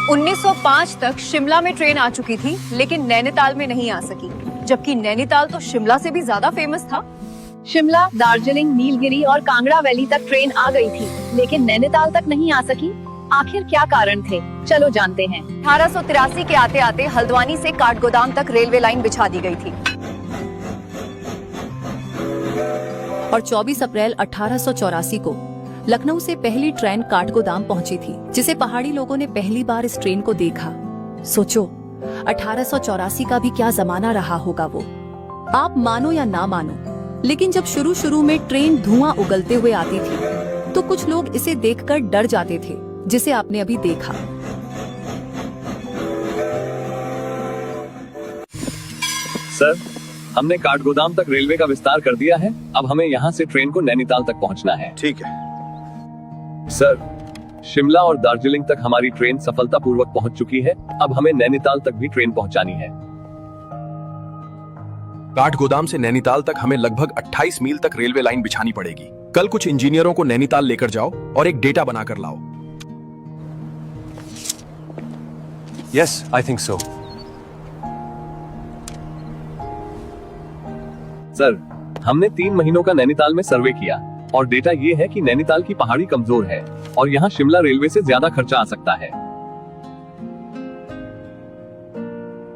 1905 तक शिमला में ट्रेन आ चुकी थी, लेकिन नैनीताल में नहीं आ सकी, जबकि नैनीताल तो शिमला से भी ज्यादा फेमस था। शिमला, दार्जिलिंग, नीलगिरी और कांगड़ा वैली तक ट्रेन आ गई थी, लेकिन नैनीताल तक नहीं आ सकी। आखिर क्या कारण थे, चलो जानते हैं। 1883 के आते आते हल्द्वानी से काठगोदाम तक रेलवे लाइन बिछा दी गई थी और 24 अप्रैल 1884 को लखनऊ से पहली ट्रेन काठगोदाम पहुंची थी, जिसे पहाड़ी लोगों ने पहली बार इस ट्रेन को देखा। सोचो 1884 का भी क्या जमाना रहा होगा वो। आप मानो या ना मानो, लेकिन जब शुरू में ट्रेन धुआं उगलते हुए आती थी तो कुछ लोग इसे देखकर डर जाते थे, जिसे आपने अभी देखा। सर, हमने काठगोदाम तक रेलवे का विस्तार कर दिया है। अब हमें यहाँ से ट्रेन को नैनीताल तक पहुँचना है। ठीक है सर, शिमला और दार्जिलिंग तक हमारी ट्रेन सफलतापूर्वक पहुंच चुकी है। अब हमें नैनीताल तक भी ट्रेन पहुंचानी है। काठगोदाम से नैनीताल तक हमें लगभग 28 मील तक रेलवे लाइन बिछानी पड़ेगी। कल कुछ इंजीनियरों को नैनीताल लेकर जाओ और एक डेटा बनाकर लाओ। Yes, I think so. Sir, हमने 3 महीनों का नैनीताल में सर्वे किया और डेटा ये है कि नैनीताल की पहाड़ी कमजोर है और यहाँ शिमला रेलवे से ज्यादा खर्चा आ सकता है।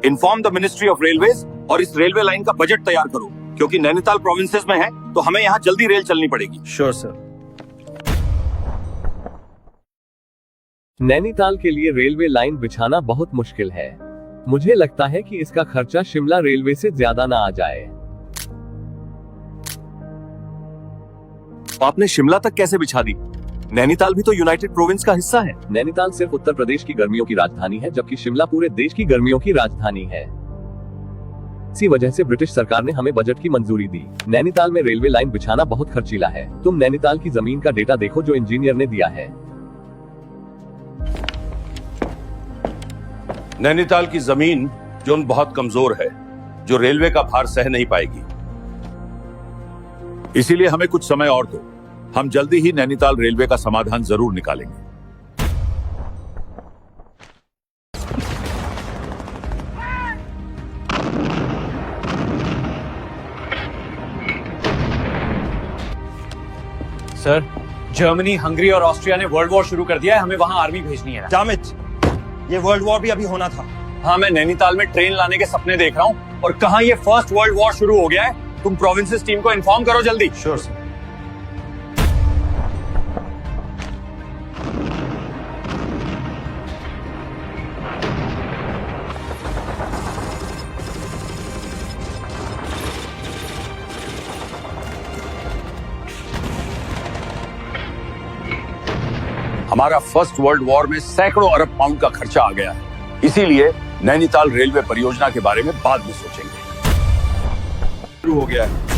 Inform the ministry of railways और इस रेलवे लाइन का बजट तैयार करो, क्योंकि नैनीताल प्रोविंसेस में है तो हमें यहाँ जल्दी रेल चलनी पड़ेगी। Sure sir. नैनीताल के लिए रेलवे लाइन बिछाना बहुत मुश्किल है। मुझे लगता है कि इसका खर्चा शिमला रेलवे से ज्यादा ना आ जाए। आपने शिमला तक कैसे बिछा दी? नैनीताल भी तो यूनाइटेड प्रोविंस का हिस्सा है। नैनीताल सिर्फ उत्तर प्रदेश की गर्मियों की राजधानी है, जबकि शिमला पूरे देश की गर्मियों की राजधानी है। इसी वजह से ब्रिटिश सरकार ने हमें बजट की मंजूरी दी। नैनीताल में रेलवे लाइन बिछाना बहुत खर्चीला है। तुम नैनीताल की जमीन का डेटा देखो जो इंजीनियर ने दिया है। नैनीताल की जमीन जोन बहुत कमजोर है, जो रेलवे का भार सह नहीं पाएगी। इसीलिए हमें कुछ समय और दो। हम जल्दी ही नैनीताल रेलवे का समाधान जरूर निकालेंगे। सर, जर्मनी, हंगरी और ऑस्ट्रिया ने वर्ल्ड वॉर शुरू कर दिया है। हमें वहां आर्मी भेजनी है। जामिद, ये वर्ल्ड वॉर भी अभी होना था। हाँ, मैं नैनीताल में ट्रेन लाने के सपने देख रहा हूँ और कहाँ ये फर्स्ट वर्ल्ड वॉर शुरू हो गया है। तुम प्रोविंसेस टीम को इन्फॉर्म करो जल्दी। Sure sir. हमारा फर्स्ट वर्ल्ड वॉर में सैकड़ों अरब पाउंड का खर्चा आ गया है। इसीलिए नैनीताल रेलवे परियोजना के बारे में बाद में सोचेंगे। शुरू हो गया है।